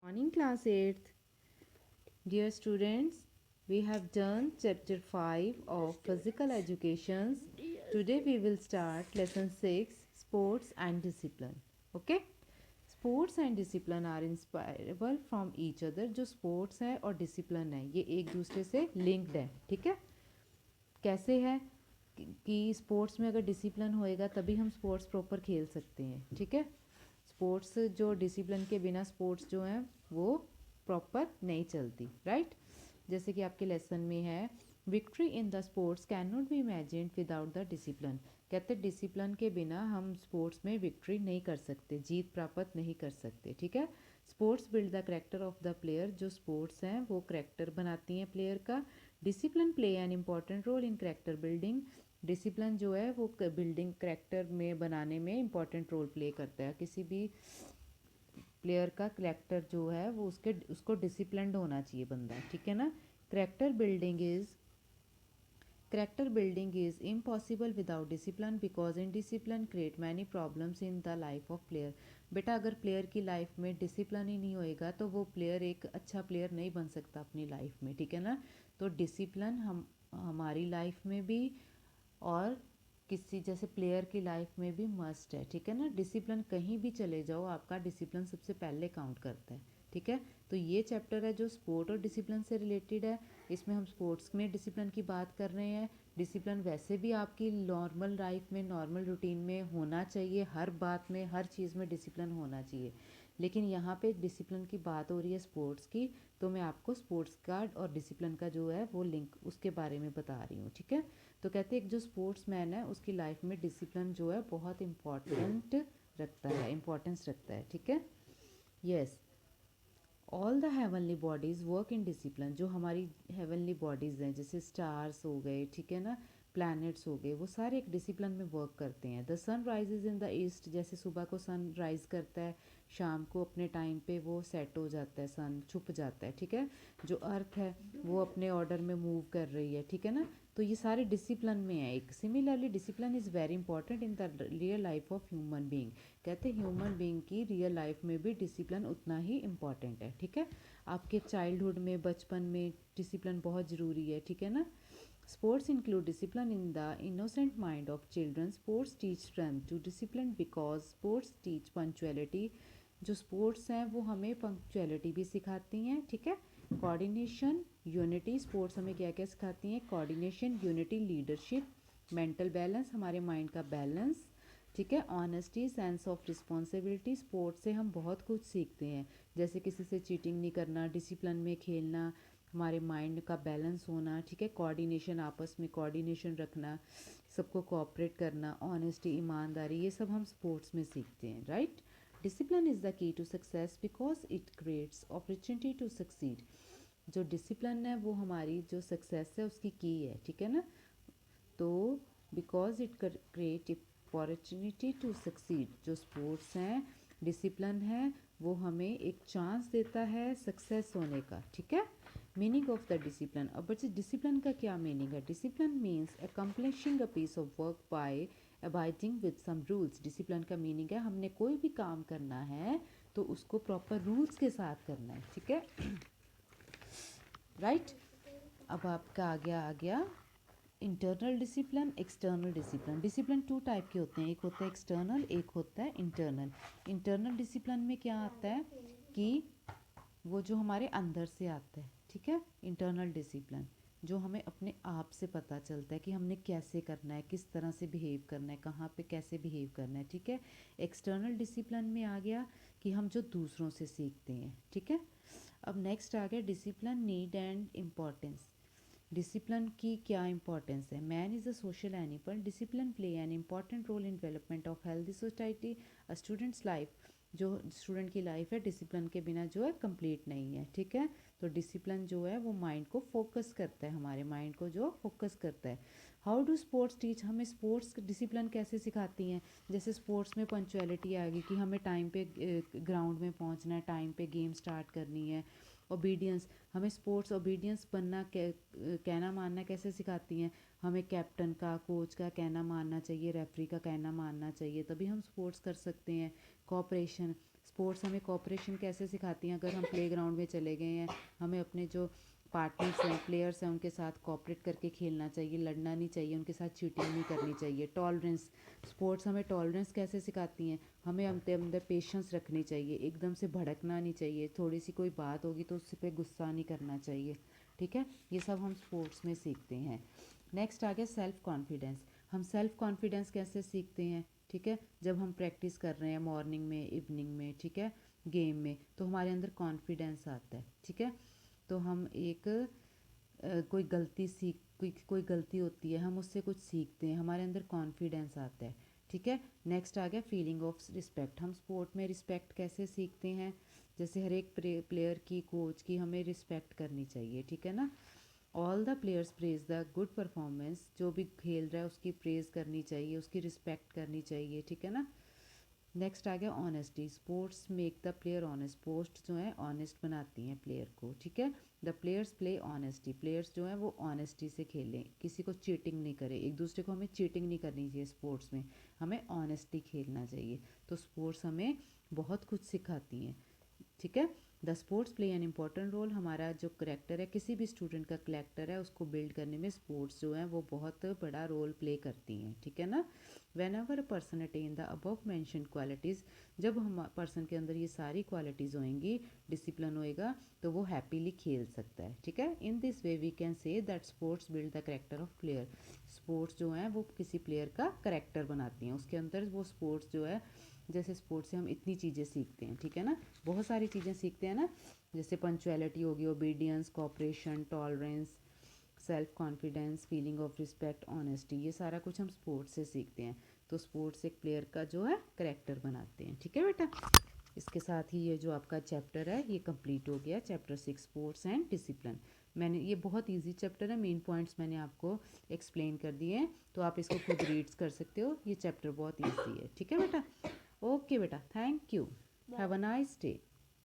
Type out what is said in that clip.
Morning class 8th. Dear students, we have done chapter 5 of physical education. Today we will start lesson 6 sports and discipline. Okay? Sports and discipline are inspirable from each other. जो sports है और discipline है ये एक दूसरे से linked है. ठीक है. कैसे है कि स्पोर्ट्स में अगर डिसिप्लिन होएगा तभी हम स्पोर्ट्स प्रॉपर खेल सकते हैं. ठीक है. स्पोर्ट्स जो डिसिप्लिन के बिना स्पोर्ट्स जो हैं वो प्रॉपर नहीं चलती. राइट. जैसे कि आपके लेसन में है victory in the sports can not be imagined without the discipline. कहते डिसिप्लिन के बिना हम स्पोर्ट्स में विक्ट्री नहीं कर सकते, जीत प्राप्त नहीं कर सकते. ठीक है. Sports build the character of the player. जो स्पोर्ट्स हैं वो करेक्टर बनाती हैं प्लेयर का. Discipline play an important role in character building. Discipline जो है वो बिल्डिंग करेक्टर में बनाने में इम्पॉर्टेंट रोल प्ले करता है. किसी भी प्लेयर का करेक्टर जो है वो उसको डिसिप्लिन्ड होना चाहिए बंदा. ठीक है ना. Character building is impossible without discipline because in discipline create many problems in the life of player. बेटा अगर प्लेयर की लाइफ में डिसिप्लिन ही नहीं होएगा तो वो प्लेयर एक अच्छा प्लेयर नहीं बन सकता अपनी लाइफ में. ठीक है ना. तो डिसिप्लिन हम हमारी लाइफ में भी और किसी जैसे प्लेयर की लाइफ में भी मस्ट है. ठीक है ना. डिसिप्लिन कहीं भी चले जाओ आपका डिसिप्लिन सबसे पहले काउंट करता है. ठीक है. तो ये चैप्टर है जो स्पोर्ट और डिसिप्लिन से रिलेटेड है. इसमें हम स्पोर्ट्स में डिसिप्लिन की बात कर रहे हैं. डिसिप्लिन वैसे भी आपकी नॉर्मल लाइफ में नॉर्मल रूटीन में होना चाहिए. हर बात में हर चीज़ में डिसिप्लिन होना चाहिए. लेकिन यहाँ पे डिसिप्लिन की बात हो रही है स्पोर्ट्स की, तो मैं आपको स्पोर्ट्स का और डिसिप्लिन का जो है वो लिंक उसके बारे में बता रही हूँ. ठीक है. तो कहते हैं एक जो स्पोर्ट्स मैन है उसकी लाइफ में डिसिप्लिन जो है बहुत इम्पोर्टेंस रखता है. ठीक है. Yes. All the heavenly bodies work in discipline. जो हमारी हेवनली बॉडीज़ हैं जैसे स्टार्स हो गए, ठीक है ना, प्लैनेट्स हो गए, वो सारे एक डिसिप्लिन में वर्क करते हैं. The sun rises in the east. जैसे सुबह को सन राइज करता है, शाम को अपने टाइम पे वो सेट हो जाता है, सन छुप जाता है. ठीक है. जो अर्थ है वो अपने ऑर्डर में मूव कर रही है. ठीक है ना. तो ये सारे डिसिप्लिन में है. एक similarly discipline is very important in the real life of human being. कहते हैं ह्यूमन बीइंग की रियल लाइफ में भी डिसिप्लिन उतना ही इम्पॉर्टेंट है. ठीक है. आपके चाइल्डहुड में बचपन में डिसिप्लिन बहुत ज़रूरी है. ठीक है ना. Sports include discipline in the innocent mind of children. Sports teach frame to discipline because sports teach punctuality. जो स्पोर्ट्स हैं वो हमें पंक्चुअलिटी भी सिखाती हैं. ठीक है. Coordination, unity. स्पोर्ट्स हमें क्या क्या सिखाती हैं? Coordination, unity, leadership, mental balance, हमारे माइंड का बैलेंस. ठीक है. Honesty, sense of responsibility. Sports से हम बहुत कुछ सीखते हैं. जैसे किसी से चीटिंग नहीं करना, डिसिप्लिन में खेलना, हमारे माइंड का बैलेंस होना. ठीक है. कोऑर्डिनेशन, आपस में कोऑर्डिनेशन रखना, सबको कोऑपरेट करना, ऑनेस्टी, ईमानदारी, ये सब हम स्पोर्ट्स में सीखते हैं. Right. Discipline is the key to success because it creates opportunity to succeed. जो डिसिप्लिन है वो हमारी जो सक्सेस है उसकी की है. ठीक है ना. तो because it create opportunity to succeed. जो स्पोर्ट्स हैं, डिसिप्लिन है, वो हमें एक चांस देता है सक्सेस होने का. ठीक है. Meaning of the discipline. अब बच्चे डिसिप्लिन का क्या मीनिंग है? Discipline means accomplishing a piece of work by abiding with some rules. Discipline का मीनिंग है हमने कोई भी काम करना है तो उसको प्रॉपर रूल्स के साथ करना है. ठीक है. राइट. अब आपका आ गया internal discipline, external discipline. Discipline two type के होते हैं. एक होता है एक्सटर्नल, एक होता है इंटरनल. इंटरनल डिसिप्लिन में क्या आता है कि वो जो हमारे अंदर से आता है. ठीक है. इंटरनल डिसिप्लिन जो हमें अपने आप से पता चलता है कि हमने कैसे करना है, किस तरह से बिहेव करना है, कहाँ पे कैसे बिहेव करना है. ठीक है. एक्सटर्नल डिसिप्लिन में आ गया कि हम जो दूसरों से सीखते हैं. ठीक है. अब नेक्स्ट आ गया discipline need and importance. Discipline की क्या इंपॉर्टेंस है? Man is a social animal. Discipline play an important role in development of healthy society. A student's life, जो स्टूडेंट की लाइफ है डिसिप्लिन के बिना जो है कंप्लीट नहीं है. ठीक है. तो डिसिप्लिन जो है वो माइंड को फोकस करता है, हमारे माइंड को जो फोकस करता है. How do sports teach. हमें स्पोर्ट्स डिसिप्लिन कैसे सिखाती हैं? जैसे स्पोर्ट्स में पंक्चुअलिटी आ गई कि हमें टाइम पे ग्राउंड में पहुंचना है, टाइम पे गेम स्टार्ट करनी है. ओबीडियंस, हमें स्पोर्ट्स ओबीडियंस बनना, कहना मानना कैसे सिखाती हैं? हमें कैप्टन का, कोच का कहना मानना चाहिए, रेफरी का कहना मानना चाहिए, तभी हम स्पोर्ट्स कर सकते हैं. कोऑपरेशन, स्पोर्ट्स हमें कोऑपरेशन कैसे सिखाती हैं, अगर हम प्लेग्राउंड में चले गए हैं, हमें अपने जो पार्टनर्स हैं, प्लेयर्स हैं, उनके साथ कोऑपरेट करके खेलना चाहिए, लड़ना नहीं चाहिए, उनके साथ चीटिंग नहीं करनी चाहिए। टॉलरेंस, स्पोर्ट्स हमें टॉलरेंस कैसे सिखाती हैं, हमें अपने अंदर पेशेंस रखनी चाहिए, एकदम से भड़कना नहीं चाहिए, थोड़ी सी कोई बात होगी तो उस पर गुस्सा नहीं करना चाहिए। ठीक है, ये सब हम स्पोर्ट्स में सीखते हैं। नेक्स्ट आ गया सेल्फ कॉन्फिडेंस। हम सेल्फ कॉन्फिडेंस कैसे सीखते हैं, ठीक है, जब हम प्रैक्टिस कर रहे हैं मॉर्निंग में, इवनिंग में, ठीक है, गेम में, तो हमारे अंदर कॉन्फिडेंस आता है। ठीक है, तो हम एक कोई गलती सीख कोई गलती होती है, हम उससे कुछ सीखते हैं, हमारे अंदर कॉन्फिडेंस आता है। ठीक है, नेक्स्ट आ गया फीलिंग ऑफ रिस्पेक्ट। हम स्पोर्ट में रिस्पेक्ट कैसे सीखते हैं, जैसे हर एक प्लेयर की, कोच की हमें रिस्पेक्ट करनी चाहिए। ठीक है ना, all the players praise the good performance, जो भी खेल रहा है उसकी प्रेज करनी चाहिए, उसकी रिस्पेक्ट करनी चाहिए। ठीक है ना, नेक्स्ट आ गया honesty. Sports make the player honest, sports जो है ऑनेस्ट बनाती हैं प्लेयर को। ठीक है, the players play honesty, players जो है वो ऑनेस्टी से खेलें, किसी को चीटिंग नहीं करें, एक दूसरे को हमें चीटिंग नहीं करनी चाहिए स्पोर्ट्स में, हमें ऑनेस्टली खेलना चाहिए। तो स्पोर्ट्स हमें बहुत कुछ सिखाती हैं। ठीक है, the sports play an important role, हमारा जो करेक्टर है, किसी भी स्टूडेंट का करेक्टर है, उसको बिल्ड करने में स्पोर्ट्स जो है वो बहुत बड़ा रोल प्ले करती हैं। ठीक है ना, when ever a person attain the above mention qualities, जब हम पर्सन के अंदर ये सारी क्वालिटीज़ होंगी, डिसिप्लिन होएगा, तो वो हैप्पीली खेल सकता है। ठीक है, in this way we can say that sports build the character of player, sports जो हैं वो किसी प्लेयर का करेक्टर बनाती हैं, उसके अंदर वो स्पोर्ट्स जो है, जैसे स्पोर्ट्स से हम इतनी चीज़ें सीखते हैं। ठीक है ना, बहुत सारी चीज़ें सीखते हैं ना, जैसे पंचुअलिटी होगी, obedience, cooperation, tolerance, self confidence, feeling of respect, honesty, ये सारा कुछ हम स्पोर्ट्स से सीखते हैं। तो स्पोर्ट्स एक प्लेयर का जो है करेक्टर बनाते हैं। ठीक है बेटा, इसके साथ ही ये जो आपका चैप्टर है ये कंप्लीट हो गया, चैप्टर 6 स्पोर्ट्स एंड डिसिप्लिन। मैंने ये बहुत इजी चैप्टर है, मेन पॉइंट्स मैंने आपको एक्सप्लेन कर दिए हैं, तो आप इसको खुद रीड्स कर सकते हो, ये चैप्टर बहुत इजी है। ठीक है बेटा, ओके बेटा, thank you, have a nice day.